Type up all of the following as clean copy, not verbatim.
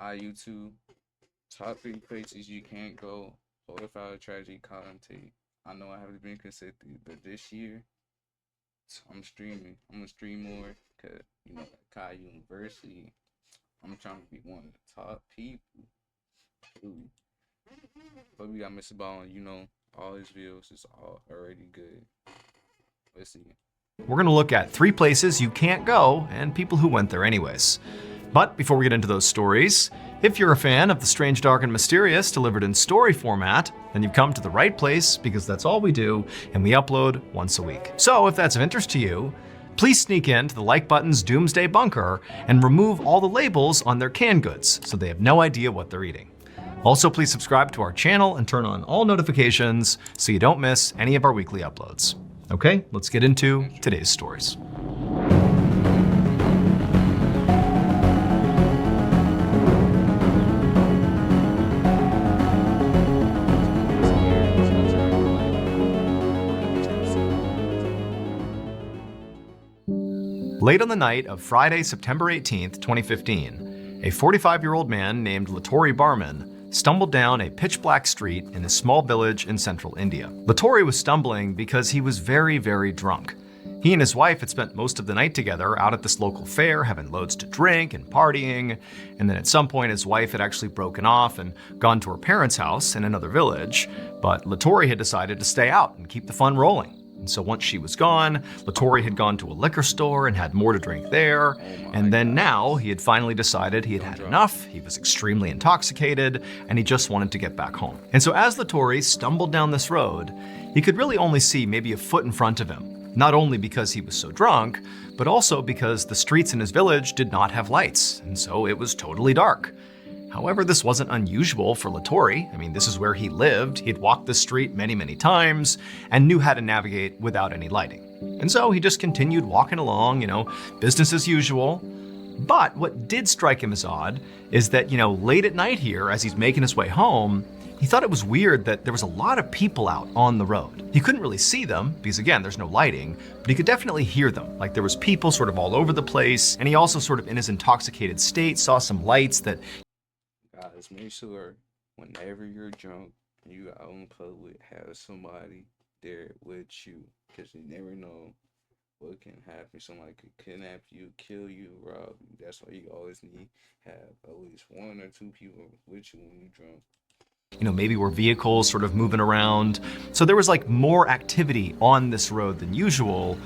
YouTube, top 3 places you can't go. Horrified tragedy content. I know I haven't been consistent, but this year I'm streaming. I'm gonna stream more because Kai University. I'm trying to be one of the top people. Ooh. But we got Mr.Ballen. All his videos is all already good. Let's see. We're going to look at 3 places you can't go and people who went there anyways. But before we get into those stories, if you're a fan of the strange, dark, and mysterious delivered in story format, then you've come to the right place because that's all we do and we upload once a week. So if that's of interest to you, please sneak into the like button's doomsday bunker and remove all the labels on their canned goods so they have no idea what they're eating. Also, please subscribe to our channel and turn on all notifications so you don't miss any of our weekly uploads. Okay, let's get into today's stories. Late on the night of Friday, September 18th, 2015, a 45-year-old man named Lattori Barman stumbled down a pitch-black street in a small village in central India. Lattori was stumbling because he was very, very drunk. He and his wife had spent most of the night together out at this local fair, having loads to drink and partying, and then at some point his wife had actually broken off and gone to her parents' house in another village, but Lattori had decided to stay out and keep the fun rolling. And so once she was gone, Lattori had gone to a liquor store and had more to drink there. And then now he had finally decided he had had enough, he was extremely intoxicated, and he just wanted to get back home. And so as Lattori stumbled down this road, he could really only see maybe a foot in front of him. Not only because he was so drunk, but also because the streets in his village did not have lights, and so it was totally dark. However, this wasn't unusual for Lattori. I mean, this is where he lived. He'd walked the street many, many times and knew how to navigate without any lighting. And so he just continued walking along, business as usual. But what did strike him as odd is that, late at night here, as he's making his way home, he thought it was weird that there was a lot of people out on the road. He couldn't really see them because, again, there's no lighting, but he could definitely hear them. Like there was people sort of all over the place, and he also sort of in his intoxicated state saw some lights that Guys, make sure whenever you're drunk and you out in public, have somebody there with you, because you never know what can happen. Somebody could kidnap you, kill you, rob you. That's why you always need have at least 1 or 2 people with you when you're drunk. Maybe were vehicles sort of moving around. So there was like more activity on this road than usual.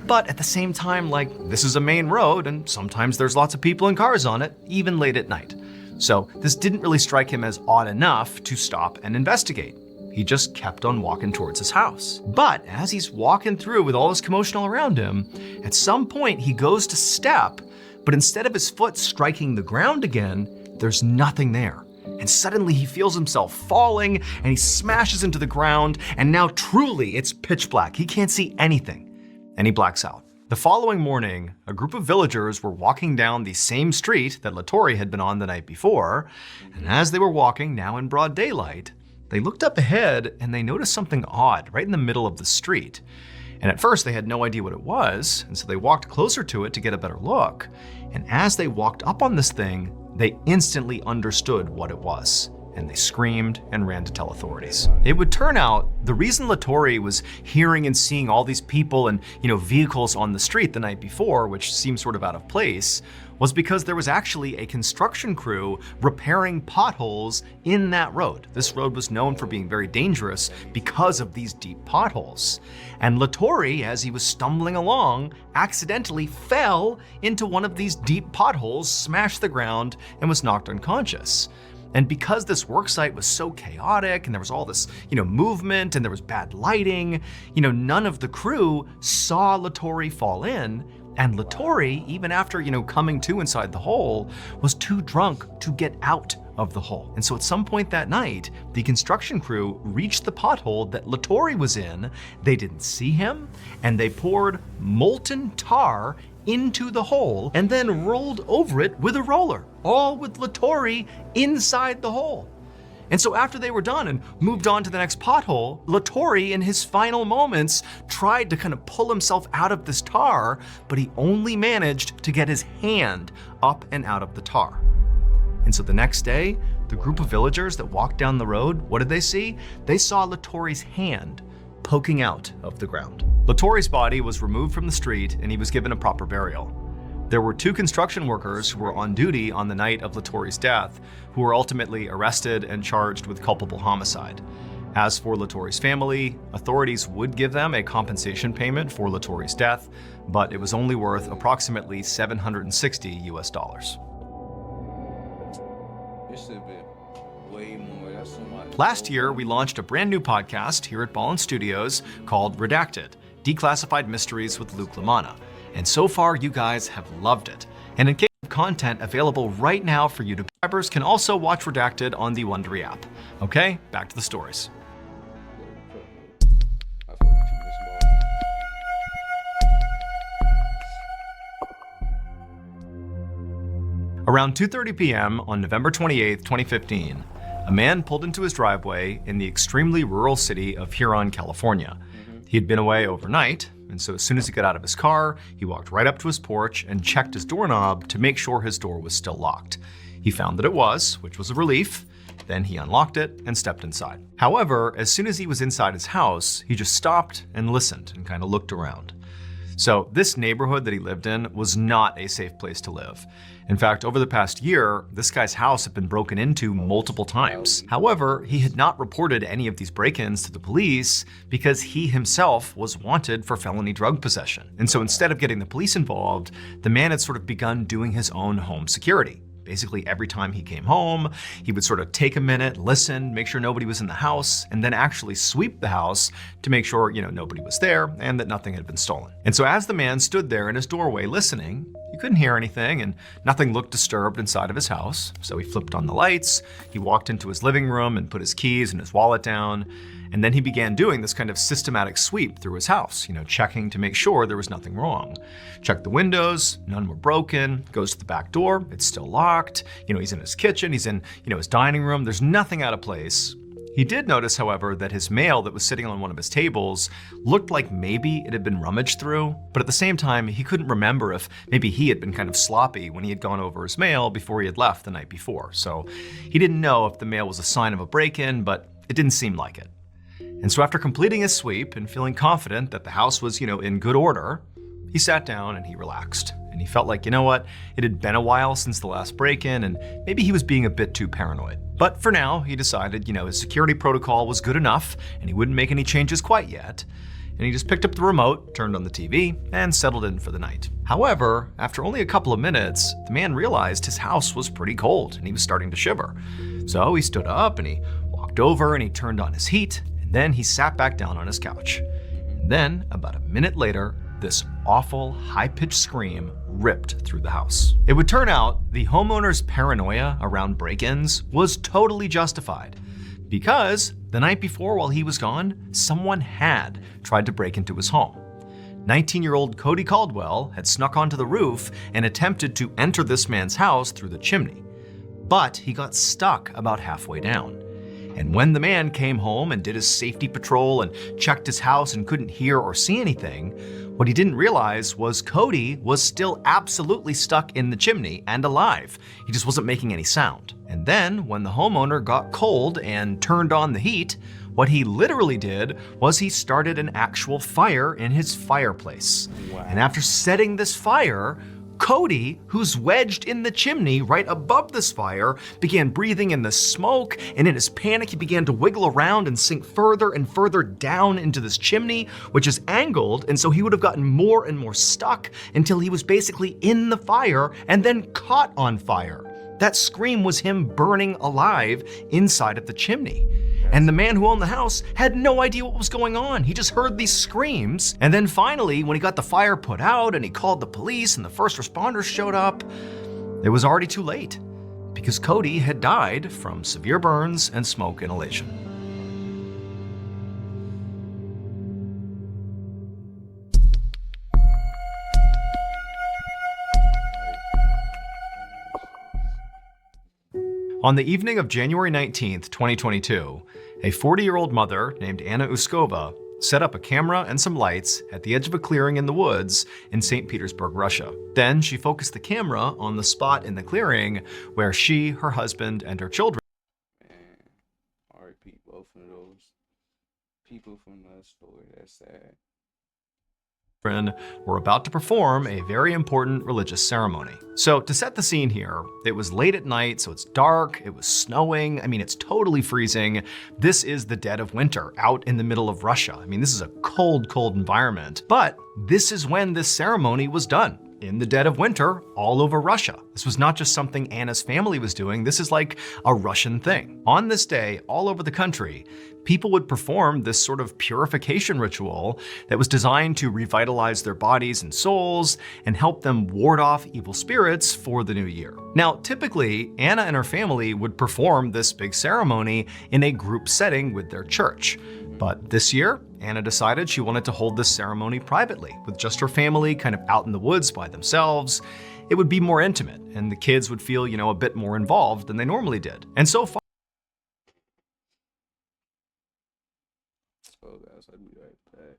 But at the same time, like this is a main road and sometimes there's lots of people and cars on it, even late at night. So this didn't really strike him as odd enough to stop and investigate. He just kept on walking towards his house. But as he's walking through with all this commotion all around him, at some point he goes to step, but instead of his foot striking the ground again, there's nothing there. And suddenly he feels himself falling and he smashes into the ground, and now truly it's pitch black. He can't see anything, and he blacks out. The following morning, a group of villagers were walking down the same street that Lattori had been on the night before, and as they were walking, now in broad daylight, they looked up ahead and they noticed something odd right in the middle of the street. And at first they had no idea what it was, and so they walked closer to it to get a better look. And as they walked up on this thing, they instantly understood what it was, and they screamed and ran to tell authorities. It would turn out the reason Lattori was hearing and seeing all these people and vehicles on the street the night before, which seemed sort of out of place, was because there was actually a construction crew repairing potholes in that road. This road was known for being very dangerous because of these deep potholes. And Lattori, as he was stumbling along, accidentally fell into one of these deep potholes, smashed the ground, and was knocked unconscious. And because this worksite was so chaotic and there was all this, movement and there was bad lighting, none of the crew saw Lattori fall in. And Lattori, even after, coming to inside the hole, was too drunk to get out of the hole. And so at some point that night, the construction crew reached the pothole that Lattori was in. They didn't see him, and they poured molten tar into the hole and then rolled over it with a roller, all with Lattori inside the hole. And so after they were done and moved on to the next pothole, Lattori, in his final moments, tried to kind of pull himself out of this tar, but he only managed to get his hand up and out of the tar. And so the next day, the group of villagers that walked down the road, what did they see? They saw Lattori's hand poking out of the ground. Lattori's body was removed from the street and he was given a proper burial. There were 2 construction workers who were on duty on the night of Lattori's death who were ultimately arrested and charged with culpable homicide. As for Lattori's family, authorities would give them a compensation payment for Lattori's death, but it was only worth approximately $760 US. It should have been way more. That's so much. Last year, we launched a brand new podcast here at Ballen Studios called Redacted, Declassified Mysteries with Luke LaManna. And so far, you guys have loved it. And in case of content available right now for you, subscribers can also watch Redacted on the Wondery app. Okay, back to the stories. I fuck with you, Mr. Ballen. Around 2:30 p.m. on November 28, 2015, a man pulled into his driveway in the extremely rural city of Huron, California. He had been away overnight, and so as soon as he got out of his car, he walked right up to his porch and checked his doorknob to make sure his door was still locked. He found that it was, which was a relief. Then he unlocked it and stepped inside. However, as soon as he was inside his house, he just stopped and listened and kind of looked around. So this neighborhood that he lived in was not a safe place to live. In fact, over the past year, this guy's house had been broken into multiple times. However, he had not reported any of these break-ins to the police because he himself was wanted for felony drug possession. And so instead of getting the police involved, the man had sort of begun doing his own home security. Basically, every time he came home, he would sort of take a minute, listen, make sure nobody was in the house, and then actually sweep the house to make sure, nobody was there and that nothing had been stolen. And so as the man stood there in his doorway listening, he couldn't hear anything and nothing looked disturbed inside of his house. So he flipped on the lights, he walked into his living room and put his keys and his wallet down. And then he began doing this kind of systematic sweep through his house, checking to make sure there was nothing wrong. Checked the windows, none were broken, goes to the back door, it's still locked. He's in his kitchen, he's in, his dining room, there's nothing out of place. He did notice, however, that his mail that was sitting on one of his tables looked like maybe it had been rummaged through, but at the same time, he couldn't remember if maybe he had been kind of sloppy when he had gone over his mail before he had left the night before. So he didn't know if the mail was a sign of a break-in, but it didn't seem like it. And so after completing his sweep and feeling confident that the house was, in good order, he sat down and he relaxed. And he felt like, it had been a while since the last break-in and maybe he was being a bit too paranoid. But for now, he decided, his security protocol was good enough and he wouldn't make any changes quite yet. And he just picked up the remote, turned on the TV, and settled in for the night. However, after only a couple of minutes, the man realized his house was pretty cold and he was starting to shiver. So he stood up and he walked over and he turned on his heat. Then he sat back down on his couch. Then, about a minute later, this awful, high-pitched scream ripped through the house. It would turn out the homeowner's paranoia around break-ins was totally justified because the night before while he was gone, someone had tried to break into his home. 19-year-old Cody Caldwell had snuck onto the roof and attempted to enter this man's house through the chimney. But he got stuck about halfway down. And when the man came home and did his safety patrol and checked his house and couldn't hear or see anything, what he didn't realize was Cody was still absolutely stuck in the chimney and alive. He just wasn't making any sound. And then when the homeowner got cold and turned on the heat, what he literally did was he started an actual fire in his fireplace. Wow. And after setting this fire, Cody, who's wedged in the chimney right above this fire, began breathing in the smoke, and in his panic, he began to wiggle around and sink further and further down into this chimney, which is angled, and so he would have gotten more and more stuck until he was basically in the fire and then caught on fire. That scream was him burning alive inside of the chimney. And the man who owned the house had no idea what was going on. He just heard these screams. And then finally, when he got the fire put out and he called the police and the first responders showed up, it was already too late because Cody had died from severe burns and smoke inhalation. On the evening of January 19th, 2022, a 40-year-old mother named Anna Uskova set up a camera and some lights at the edge of a clearing in the woods in St. Petersburg, Russia. Then she focused the camera on the spot in the clearing where she, her husband, and her children Man, R.I.P. both of those people from that story. That's sad. were about to perform a very important religious ceremony. So to set the scene here, it was late at night, so it's dark, it was snowing, I mean, it's totally freezing. This is the dead of winter out in the middle of Russia. I mean, this is a cold, cold environment, but this is when this ceremony was done. In the dead of winter, all over Russia. This was not just something Anna's family was doing, this is like a Russian thing. On this day, all over the country, people would perform this sort of purification ritual that was designed to revitalize their bodies and souls and help them ward off evil spirits for the new year. Now, typically, Anna and her family would perform this big ceremony in a group setting with their church. But this year, Anna decided she wanted to hold this ceremony privately, with just her family kind of out in the woods by themselves. It would be more intimate, and the kids would feel, a bit more involved than they normally did. And so far, Oh, guys, I'll be right back.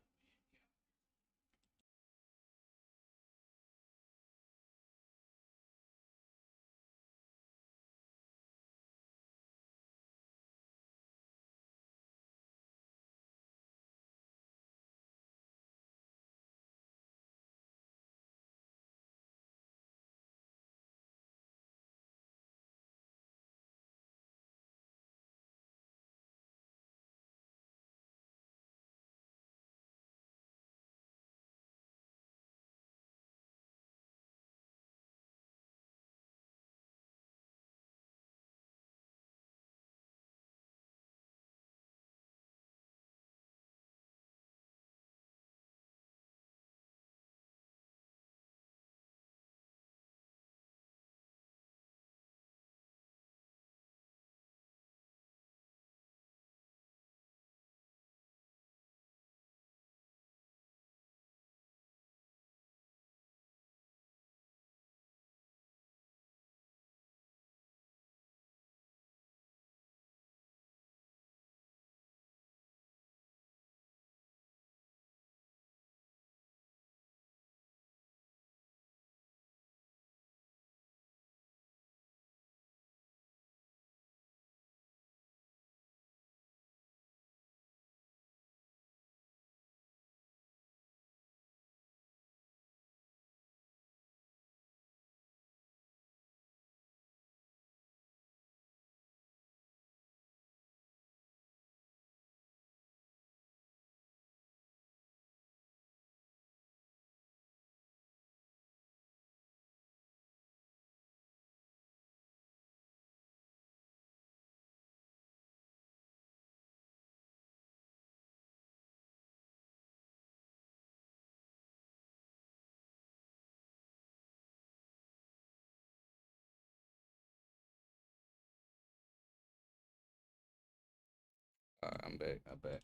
I'm back.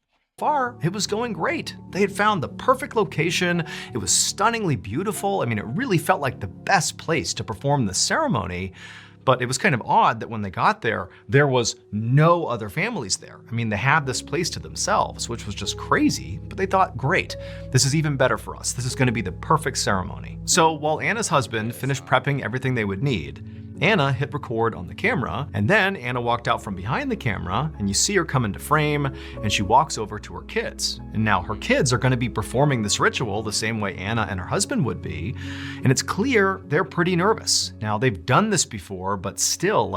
it was going great. They had found the perfect location. It was stunningly beautiful. I mean, it really felt like the best place to perform the ceremony. But it was kind of odd that when they got there, there was no other families there. I mean, they had this place to themselves, which was just crazy, but they thought, great, this is even better for us. This is gonna be the perfect ceremony. So while Anna's husband finished prepping everything they would need, Anna hit record on the camera, and then Anna walked out from behind the camera, and you see her come into frame, and she walks over to her kids. And now her kids are gonna be performing this ritual the same way Anna and her husband would be, and it's clear they're pretty nervous. Now, they've done this before, but still,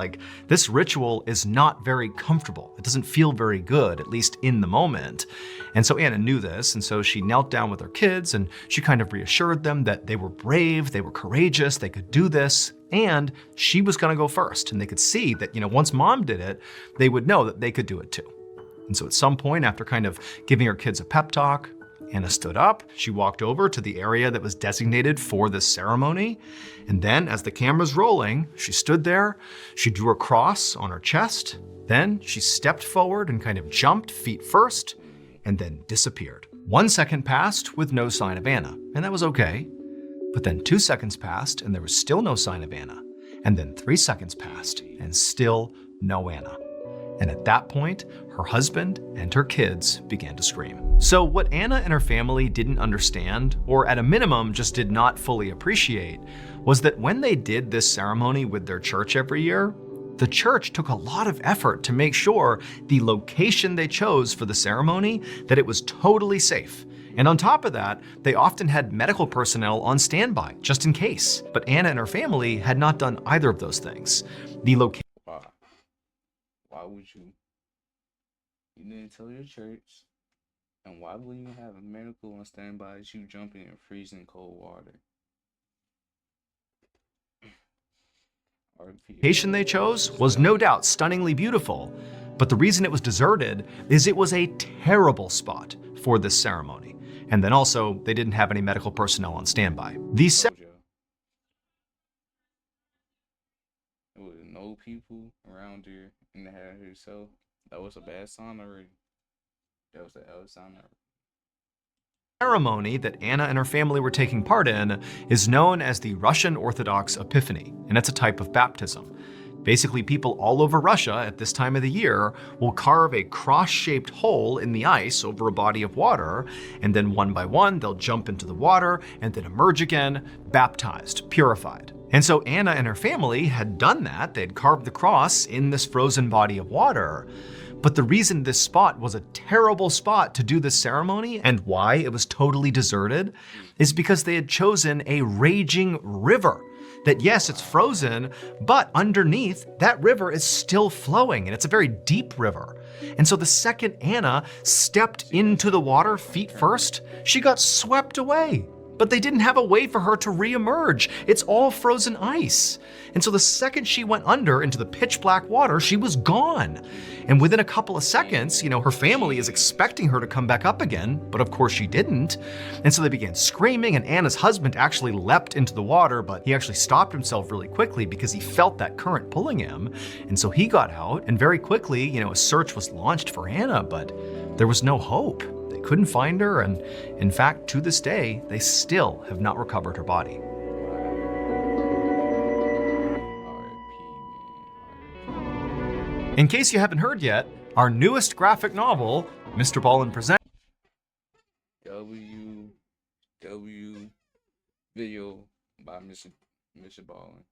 this ritual is not very comfortable. It doesn't feel very good, at least in the moment. And so Anna knew this, and so she knelt down with her kids, and she kind of reassured them that they were brave, they were courageous, they could do this, and she was gonna go first. And they could see that, once mom did it, they would know that they could do it too. And so at some point, after kind of giving her kids a pep talk, Anna stood up, she walked over to the area that was designated for this ceremony, and then as the camera's rolling, she stood there, she drew a cross on her chest, then she stepped forward and kind of jumped feet first, and then disappeared. 1 second passed with no sign of Anna, and that was okay. But then 2 seconds passed and there was still no sign of Anna. And then 3 seconds passed and still no Anna. And at that point, her husband and her kids began to scream. So what Anna and her family didn't understand, or at a minimum just did not fully appreciate, was that when they did this ceremony with their church every year, the church took a lot of effort to make sure the location they chose for the ceremony, that it was totally safe. And on top of that, they often had medical personnel on standby, just in case. But Anna and her family had not done either of those things. The location. Why? Why would you? You didn't tell your church, and why would you have a medical on standby as you jumping in freezing cold water? Location they chose was no doubt stunningly beautiful, but the reason it was deserted is it was a terrible spot for this ceremony. And then also, they didn't have any medical personnel on standby. These There was no people around here, and they had herself. That was a bad sign already. That was a hell of a sign already. ceremony that Anna and her family were taking part in is known as the Russian Orthodox Epiphany, and it's a type of baptism. Basically, people all over Russia at this time of the year will carve a cross-shaped hole in the ice over a body of water, and then one by one, they'll jump into the water and then emerge again, baptized, purified. And so Anna and her family had done that. They had carved the cross in this frozen body of water. But the reason this spot was a terrible spot to do this ceremony and why it was totally deserted is because they had chosen a raging river. That yes, it's frozen, but underneath, that river is still flowing, and it's a very deep river. And so the second Anna stepped into the water feet first, she got swept away. But they didn't have a way for her to re-emerge. It's all frozen ice. And so the second she went under into the pitch black water, she was gone. And within a couple of seconds, her family is expecting her to come back up again, but of course she didn't. And so they began screaming, and Anna's husband actually leapt into the water, but he actually stopped himself really quickly because he felt that current pulling him. And so he got out, and very quickly, a search was launched for Anna, but there was no hope. Couldn't find her, and in fact, to this day, they still have not recovered her body. In case you haven't heard yet, our newest graphic novel, Mr.Ballen presents W video by Mr. Ballen.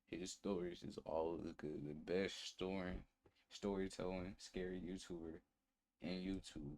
His stories is all the best storytelling, scary YouTuber in YouTube.